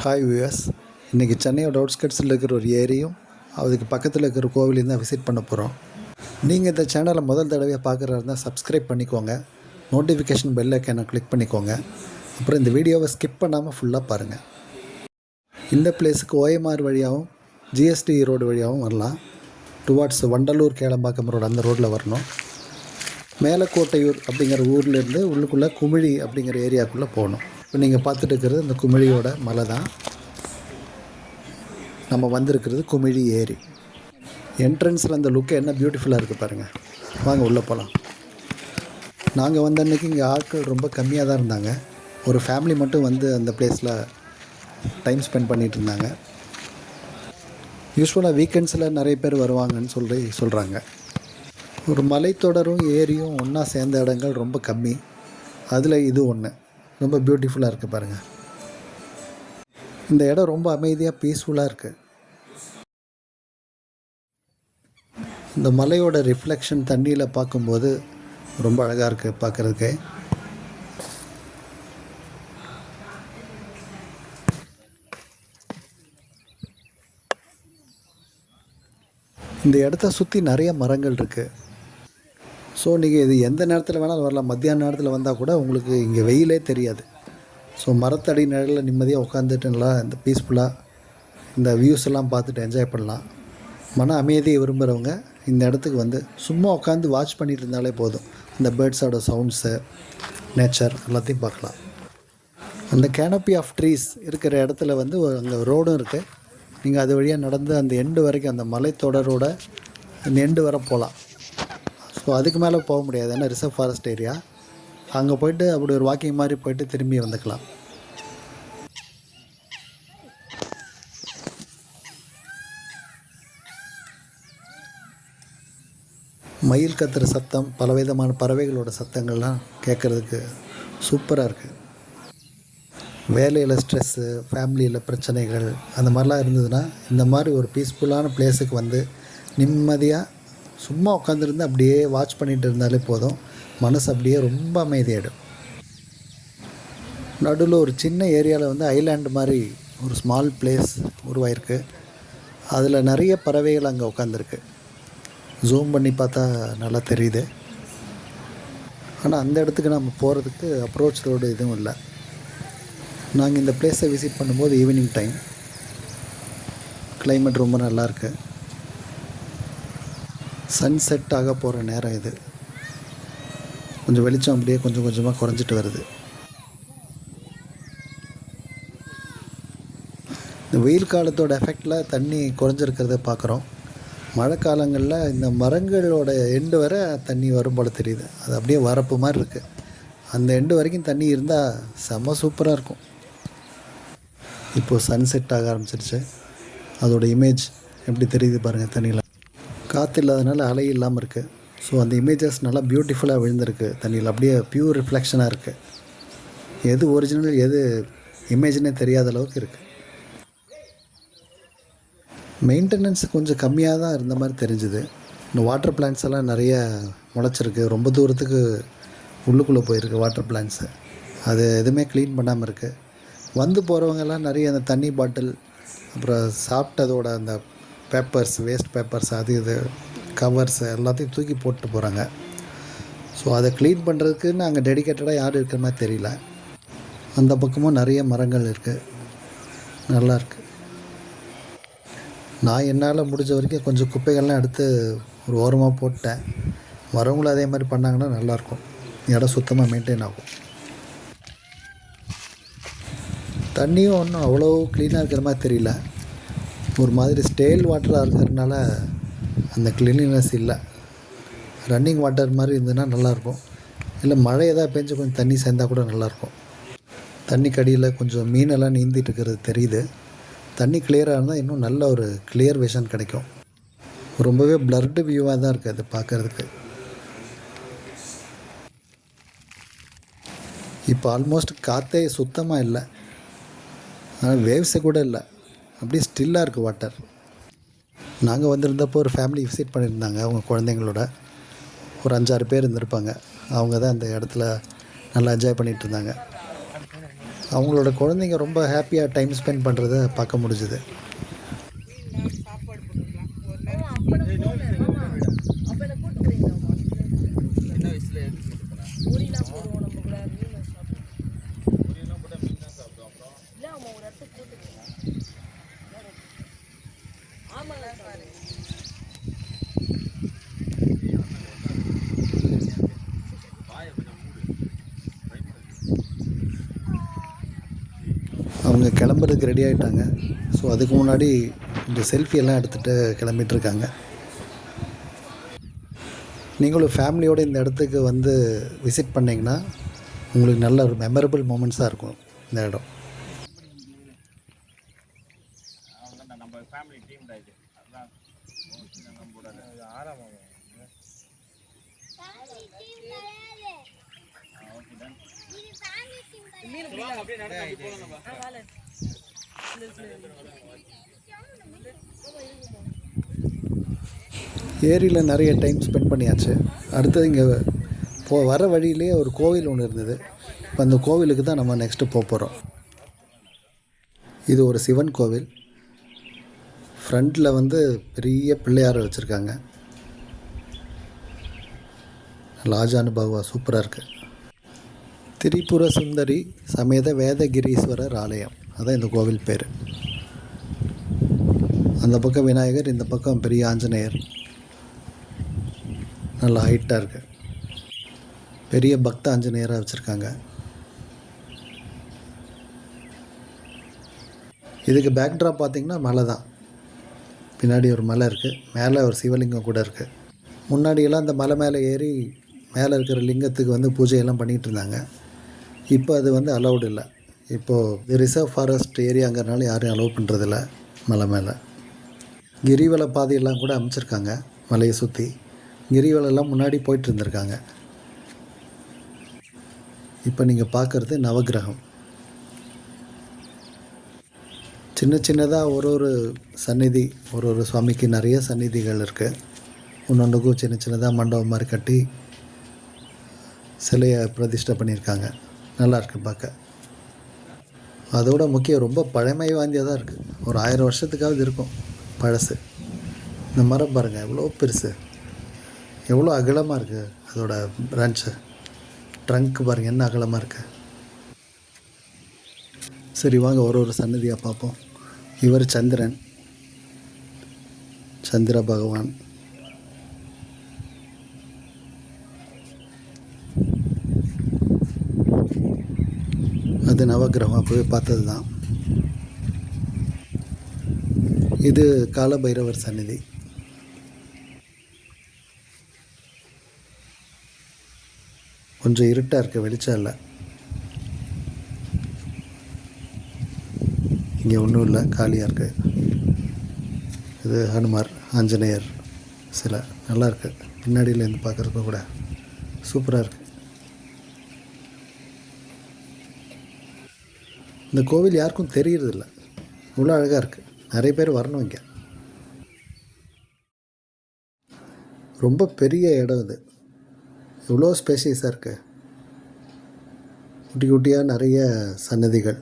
Hi viewers, இன்றைக்கி சென்னையோட அவுட்ஸ்கட்ஸில் இருக்கிற ஒரு ஏரியும் அதுக்கு பக்கத்தில் இருக்கிற கோவிலையும் தான் விசிட் பண்ண போகிறோம். நீங்கள் இந்த சேனலை முதல் தடவையாக பார்க்குறதா இருந்தால் சப்ஸ்கிரைப் பண்ணிக்கோங்க, நோட்டிஃபிகேஷன் பெல் ஐக்கானை கிளிக் பண்ணிக்கோங்க. அப்புறம் இந்த வீடியோவை ஸ்கிப் பண்ணாமல் ஃபுல்லாக பாருங்கள். இந்த பிளேஸுக்கு OMR வழியாகவும் GST ரோடு வழியாகவும் வரலாம். டுவார்ட்ஸ் வண்டலூர் கேளம்பாக்கம் ரோடு அந்த ரோட்டில் வரணும். மேலக்கோட்டையூர் அப்படிங்கிற ஊர்லேருந்து உள்ளுக்குள்ளே குமிழி அப்படிங்கிற ஏரியாவுக்குள்ளே போகணும். இப்போ நீங்கள் பார்த்துட்டு இருக்கிறது இந்த குமிழியோட மலை தான். நம்ம வந்திருக்கிறது குமிழி ஏரி. என்ட்ரன்ஸில் அந்த லுக்கு என்ன பியூட்டிஃபுல்லாக இருக்குது பாருங்கள். வாங்க உள்ளே போகலாம். நாங்கள் வந்த அன்றைக்கி இங்கே ஆட்கள் ரொம்ப கம்மியாக தான் இருந்தாங்க. ஒரு ஃபேமிலி மட்டும் வந்து அந்த பிளேஸில் டைம் ஸ்பெண்ட் பண்ணிகிட்டு இருந்தாங்க. யூஸ்வலாக வீக்கெண்ட்ஸில் நிறைய பேர் வருவாங்கன்னு சொல்கிறாங்க. ஒரு மலைத்தொடரும் ஏரியும் ஒன்றா சேர்ந்த இடங்கள் ரொம்ப கம்மி. அதில் இது ஒன்று ரொம்ப பியூட்டிஃபுல்லாக இருக்குது பாருங்கள். இந்த இடம் ரொம்ப அமைதியாக பீஸ்ஃபுல்லாக இருக்குது. இந்த மலையோட ரிஃப்ளெக்ஷன் தண்ணியில் பார்க்கும்போது ரொம்ப அழகாக இருக்குது பார்க்குறதுக்கு. இந்த இடத்த சுற்றி நிறைய மரங்கள் இருக்குது. ஸோ நீங்கள் இது எந்த நேரத்தில் வேணாலும் வரலாம். மத்தியான நேரத்தில் வந்தால் கூட உங்களுக்கு இங்கே வெயிலே தெரியாது. ஸோ மரத்தடி நிழலில் நிம்மதியாக உட்காந்துட்டு நல்லா இந்த பீஸ்ஃபுல்லாக இந்த வியூஸ் எல்லாம் பார்த்துட்டு என்ஜாய் பண்ணலாம். மன அமைதியை விரும்புகிறவங்க இந்த இடத்துக்கு வந்து சும்மா உட்காந்து வாட்ச் பண்ணிகிட்டு இருந்தாலே போதும். இந்த பேர்ட்ஸோட சவுண்ட்ஸு, நேச்சர் எல்லாத்தையும் பார்க்கலாம். அந்த கேனப்பி ஆஃப் ட்ரீஸ் இருக்கிற இடத்துல வந்து அங்கே ரோடும் இருக்குது. நீங்கள் அது வழியாக நடந்து அந்த எண்டு வரைக்கும் அந்த மலைத்தொடரோட அந்த எண்டு வரை போகலாம். ஸோ அதுக்கு மேலே போக முடியாது, ஏன்னா ரிசர்வ் ஃபாரஸ்ட் ஏரியா. அங்கே போய்ட்டு அப்படி ஒரு வாக்கிங் மாதிரி போய்ட்டு திரும்பி வந்துக்கலாம். மயில் கத்துற சத்தம், பலவிதமான பறவைகளோட சத்தங்கள்லாம் கேட்குறதுக்கு சூப்பராக இருக்குது. வேலையில் ஸ்ட்ரெஸ்ஸு, ஃபேமிலியில் பிரச்சனைகள் அந்த மாதிரிலாம் இருந்ததுன்னா இந்த மாதிரி ஒரு பீஸ்ஃபுல்லான பிளேஸுக்கு வந்து நிம்மதியாக சும்மா உட்காந்துருந்து அப்படியே வாட்ச் பண்ணிகிட்டு இருந்தாலே போதும். மனசு அப்படியே ரொம்ப அமைதியாகிடும். நடுவில் ஒரு சின்ன ஏரியாவில் வந்து ஐலாண்டு மாதிரி ஒரு ஸ்மால் பிளேஸ் உருவாயிருக்கு. அதில் நிறைய பறவைகள் அங்கே உட்காந்துருக்கு. ஜூம் பண்ணி பார்த்தா நல்லா தெரியுது. ஆனால் அந்த இடத்துக்கு நம்ம போகிறதுக்கு அப்ரோச் ரோடு எதுவும் இல்லை. நாங்கள் இந்த பிளேஸை விசிட் பண்ணும்போது ஈவினிங் டைம், கிளைமேட் ரொம்ப நல்லாயிருக்கு. சன்செட் ஆக போகிற நேரம் இது. கொஞ்சம் வெளிச்சம் அப்படியே கொஞ்சம் கொஞ்சமாக குறைஞ்சிட்டு வருது. இந்த வெயில் காலத்தோட எஃபெக்டில் தண்ணி குறைஞ்சிருக்கிறத பார்க்குறோம். மழை காலங்களில் இந்த மரங்களோட எண்டு வரை தண்ணி வரும் போல் தெரியுது. அது அப்படியே வரப்பு மாதிரி இருக்குது. அந்த எண்டு வரைக்கும் தண்ணி இருந்தால் செம்ம சூப்பராக இருக்கும். இப்போது சன்செட் ஆக ஆரம்பிச்சிருச்சு. அதோட இமேஜ் எப்படி தெரியுது பாருங்கள். தண்ணியில் காற்று இல்லாதனால அலை இல்லாமல் இருக்குது. ஸோ அந்த இமேஜஸ் நல்லா பியூட்டிஃபுல்லாக விழுந்திருக்கு தண்ணியில். அப்படியே பியூர் ரிஃப்ளெக்ஷனாக இருக்குது. எது ஒரிஜினல் எது இமேஜ்னே தெரியாத அளவுக்கு இருக்குது. மெயின்டெனன்ஸ் கொஞ்சம் கம்மியாக தான் இருந்த மாதிரி தெரிஞ்சுது. இந்த வாட்டர் பிளான்ட்ஸ் எல்லாம் நிறைய முளைச்சிருக்கு. ரொம்ப தூரத்துக்கு உள்ளுக்குள்ளே போயிருக்கு வாட்டர் பிளான்ட்ஸு. அது எதுவுமே க்ளீன் பண்ணாமல் இருக்குது. வந்து போகிறவங்கெல்லாம் நிறைய அந்த தண்ணி பாட்டில், அப்புறம் சாப்பிட்டதோட அந்த பேப்பர்ஸ், வேஸ்ட் பேப்பர்ஸ், அது இது கவர்ஸ் எல்லாத்தையும் தூக்கி போட்டு போகிறாங்க. ஸோ அதை க்ளீன் பண்ணுறதுக்குன்னு அங்கே டெடிக்கேட்டடாக யாரும் இருக்கிற மாதிரி தெரியல. அந்த பக்கமும் நிறைய மரங்கள் இருக்குது, நல்லாயிருக்கு. நான் என்னால் முடிஞ்ச வரைக்கும் கொஞ்சம் குப்பைகள்லாம் எடுத்து ஒரு ஓரமாக போட்டேன். வரவங்களும் அதே மாதிரி பண்ணாங்கன்னா நல்லாயிருக்கும். இடம் சுத்தமாக மெயின்டைன் ஆகும். தண்ணியும் ஒன்றும் அவ்வளோ க்ளீனாக இருக்கிற மாதிரி தெரியல. ஒரு மாதிரி ஸ்டேல் வாட்டராக இருக்கிறதுனால அந்த க்ளீனினஸ் இல்லை. ரன்னிங் வாட்டர் மாதிரி இருந்ததுன்னா நல்லாயிருக்கும். இல்லை மழை எதாவது பெஞ்சு கொஞ்சம் தண்ணி சேர்ந்தால் கூட நல்லாயிருக்கும். தண்ணி கடியில் கொஞ்சம் மீனெல்லாம் நீந்திட்டு இருக்கிறது தெரியுது. தண்ணி கிளியராக இருந்தால் இன்னும் நல்ல ஒரு கிளியர் விஷன் கிடைக்கும். ரொம்பவே பிளர்டு வியூவாக தான் இருக்குது அது பார்க்குறதுக்கு. இப்போ ஆல்மோஸ்ட் காற்றே சுத்தமாக இல்லை. ஆனால் வேவ்ஸை கூட இல்லை. அப்படியே ஸ்டில்லாக இருக்குது வாட்டர். நாங்கள் வந்திருந்தப்போ ஒரு ஃபேமிலி விசிட் பண்ணியிருந்தாங்க. அவங்க குழந்தைங்களோட ஒரு 5-6 பேர் இருந்திருப்பாங்க. அவங்க தான் அந்த இடத்துல நல்லா என்ஜாய் பண்ணிகிட்டு இருந்தாங்க. அவங்களோட குழந்தைங்க ரொம்ப ஹாப்பியாக டைம் ஸ்பெண்ட் பண்ணுறத பார்க்க முடிஞ்சுது. சாப்பாடு போட்டுக்கலாம் ஒரு நேரம் அப்ப என்ன கூட்டு போறீங்களாமா சின்ன வயசுல எதுக்கு கூட்டு போறேன் பூரிலாம் போடுவோம் நம்ம கூட மீன் சாப்பிடுவோம் பூரியெல்லாம் போட்டால் மீன் தான் சாப்பிடுவோம் அப்புறம் இல்லை ஆமாம் ஒரு இடத்துக்கு கூட்டு போகலாம் ஆமாங்க சார் அவங்க கிளம்புறதுக்கு ரெடி ஆகிட்டாங்க. ஸோ அதுக்கு முன்னாடி இந்த செல்ஃபி எல்லாம் எடுத்துகிட்டு கிளம்பிகிட்ருக்காங்க. நீங்களும் ஃபேமிலியோடு இந்த இடத்துக்கு வந்து விசிட் பண்ணிங்கன்னா உங்களுக்கு நல்ல ஒரு மெமரபிள் மூமெண்ட்ஸாக இருக்கும் இந்த இடம். நம்ம ஃபேமிலி டீம் தான் இது அதான் நம்மளோட ஆறாம் ஏரியில் நிறைய டைம் ஸ்பெண்ட் பண்ணியாச்சு. அடுத்தது இங்கே வர வழியிலே ஒரு கோவில் ஒன்று இருந்தது. இப்போ அந்த கோவிலுக்கு தான் நம்ம நெக்ஸ்ட்டு போகிறோம். இது ஒரு சிவன் கோவில். ஃப்ரண்டில் வந்து பெரிய பிள்ளையாரை வச்சுருக்காங்க. லாஜானுபவா சூப்பராக இருக்குது. திரிபுர சுந்தரி சமேத வேதகிரீஸ்வரர் ஆலயம், அதான் இந்த கோவில் பேர். அந்த பக்கம் விநாயகர், இந்த பக்கம் பெரிய ஆஞ்சநேயர். நல்லா ஹைட்டாக இருக்குது. பெரிய பக்த ஆஞ்சநேயராக வச்சுருக்காங்க. இதுக்கு பேக்ட்ராப் பார்த்திங்கன்னா மலை தான். பின்னாடி ஒரு மலை இருக்குது, மேலே ஒரு சிவலிங்கம் கூட இருக்குது. முன்னாடியெல்லாம் அந்த மலை மேலே ஏறி மேலே இருக்கிற லிங்கத்துக்கு வந்து பூஜையெல்லாம் பண்ணிகிட்டு இருந்தாங்க. இப்போ அது வந்து அலௌடு இல்லை. இப்போது ரிசர்வ் ஃபாரஸ்ட் ஏரியாங்கிறனால யாரையும் அலோவ் பண்ணுறதில்ல மலை மேலே. கிரிவல பாதையெல்லாம் கூட அமைச்சிருக்காங்க மலையை சுற்றி. கிரிவலெல்லாம் முன்னாடி போயிட்டு இருந்திருக்காங்க. இப்போ நீங்கள் பார்க்குறது நவகிரகம். சின்ன சின்னதாக ஒரு சந்நிதி, ஒரு சுவாமிக்கு நிறைய சந்நிதிகள் இருக்குது. ஒன்றொன்றுக்கும் சின்ன சின்னதாக மண்டபம் மாதிரி கட்டி சிலையை பிரதிஷ்டை பண்ணியிருக்காங்க. நல்லாயிருக்கு பார்க்க. அதோட முக்கியம் ரொம்ப பழமை வாய்ந்ததாக இருக்குது. ஒரு 1000 வருஷத்துக்காவது இருக்கும் பழசு. இந்த மரம் பாருங்கள் எவ்வளோ பெருசு, எவ்வளோ அகலமாக இருக்குது. அதோட பிரான்ச்சு ட்ரங்க் பாருங்கள் என்ன அகலமாக இருக்குது. சரி வாங்க ஒரு சன்னதியாக பார்ப்போம். இவர் சந்திரன், சந்திர பகவான். அது நவகிரகம், அப்போவே பார்த்தது தான். இது காலபைரவர் சன்னதி. கொஞ்சம் இருட்டாக இருக்குது, வெளிச்சம் இல்லை. இங்கே ஒன்றும் இல்லை, காலியாக இருக்குது. இது ஹனுமார் ஆஞ்சநேயர் சிலை நல்லாயிருக்கு. பின்னாடியிலேருந்து பார்க்குறப்ப கூட சூப்பராக இருக்குது. இந்த கோவில் யாருக்கும் தெரியறதில்ல, இவ்வளோ அழகாக இருக்குது. நிறைய பேர் வரணும் இங்கே. ரொம்ப பெரிய இடம் இது, எவ்வளோ ஸ்பேஷியஸாக இருக்குது. குட்டி குட்டியாக நிறைய சன்னதிகள்.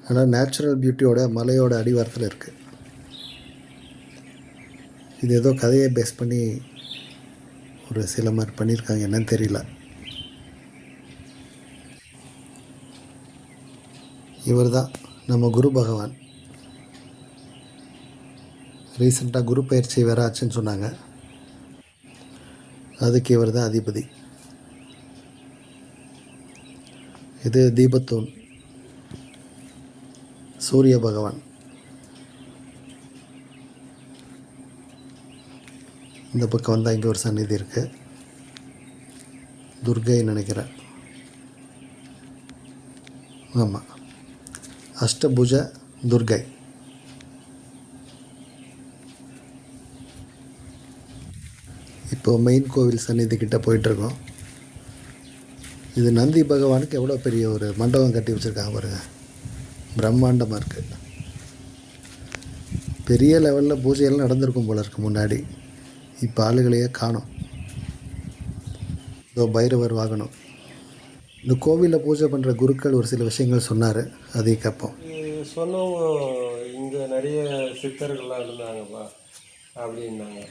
ஆனால் நேச்சுரல் பியூட்டியோட மலையோட அடிவாரத்தில் இருக்குது. இது ஏதோ கதையை பேஸ் பண்ணி ஒரு சில மாதிரி பண்ணியிருக்காங்க, என்னன்னு தெரியல. இவர் தான் நம்ம குரு பகவான். ரீசெண்டாக குரு பயிற்சி வேறு ஆச்சுன்னு சொன்னாங்க. அதுக்கு இவர் தான் அதிபதி. இது தீபத்தூண், சூரிய பகவான். இந்த பக்கம் வந்தால் இங்கே ஒரு சந்நிதி இருக்குது, துர்கைன்னு நினைக்கிறேன். ஆமாம், அஷ்டபுஜ துர்கை. இப்போது மெயின் கோவில் சந்நிதி கிட்டே போயிட்டுருக்கோம். இது நந்தி பகவானுக்கு எவ்வளோ பெரிய ஒரு மண்டபம் கட்டி வச்சுருக்காங்க பாருங்கள், பிரம்மாண்டமாக இருக்குது. பெரிய லெவலில் பூஜையெல்லாம் நடந்திருக்கும் போல இருக்குது முன்னாடி. இப்போ ஆளுகளையே காணோம். இதோ பைரவர் வாகனம் இந்த கோவிலில் பூஜை பண்ணுற குருக்கள் ஒரு சில விஷயங்கள் சொன்னார், அதையும் கேட்போம். சொன்னவங்க இங்கே நிறைய சித்தர்கள்லாம் இருந்தாங்கப்பா அப்படின்னாங்க.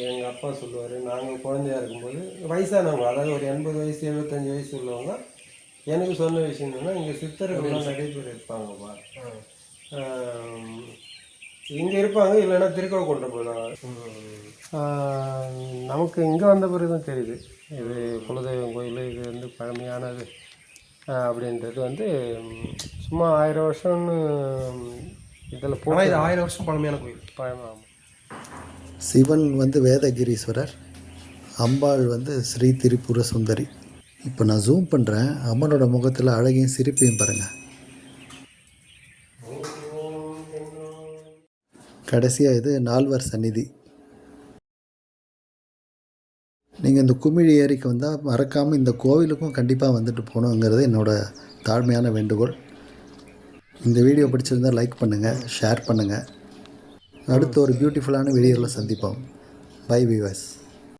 எங்கள் அப்பா சொல்லுவார், நாங்கள் குழந்தையா இருக்கும்போது வயசானவங்க, அதாவது ஒரு 80 வயசு 75 வயசு உள்ளவங்க எனக்கு சொன்ன விஷயம் என்னன்னா, இங்கே சித்தர்கள்லாம் நிறைய பேர் இருப்பாங்கப்பா. இங்கே இருப்பாங்க, இல்லைன்னா திருக்கோவில்கிட்ட போயிடுவாங்க. நமக்கு இங்கே வந்த பிறகு தான் தெரியுது இது குலதெய்வம் கோயில், இது வந்து பழமையானது அப்படின்றது வந்து சும்மா 1000 வருஷம்னு இதில் போனால் இது 1000 வருஷம் பழமையான கோயில். பழமையாகும். சிவன் வந்து வேதகிரீஸ்வரர், அம்பாள் வந்து ஸ்ரீ திரிபுர சுந்தரி. இப்போ நான் ஜூம் பண்ணுறேன், அம்மனோட முகத்தில் அழகையும் சிரிப்பையும் பாருங்கள். கடைசியாக இது நால்வர் சந்நிதி. நீங்கள் இந்த குமிழி ஏரிக்கு வந்தால் மறக்காமல் இந்த கோவிலுக்கும் கண்டிப்பாக வந்துட்டு போகணுங்கிறது என்னோடய தாழ்மையான வேண்டுகோள். இந்த வீடியோ பிடிச்சிருந்தால் லைக் பண்ணுங்கள், ஷேர் பண்ணுங்கள். அடுத்த ஒரு பியூட்டிஃபுல்லான வீடியோவில் சந்திப்போம். Bye viewers.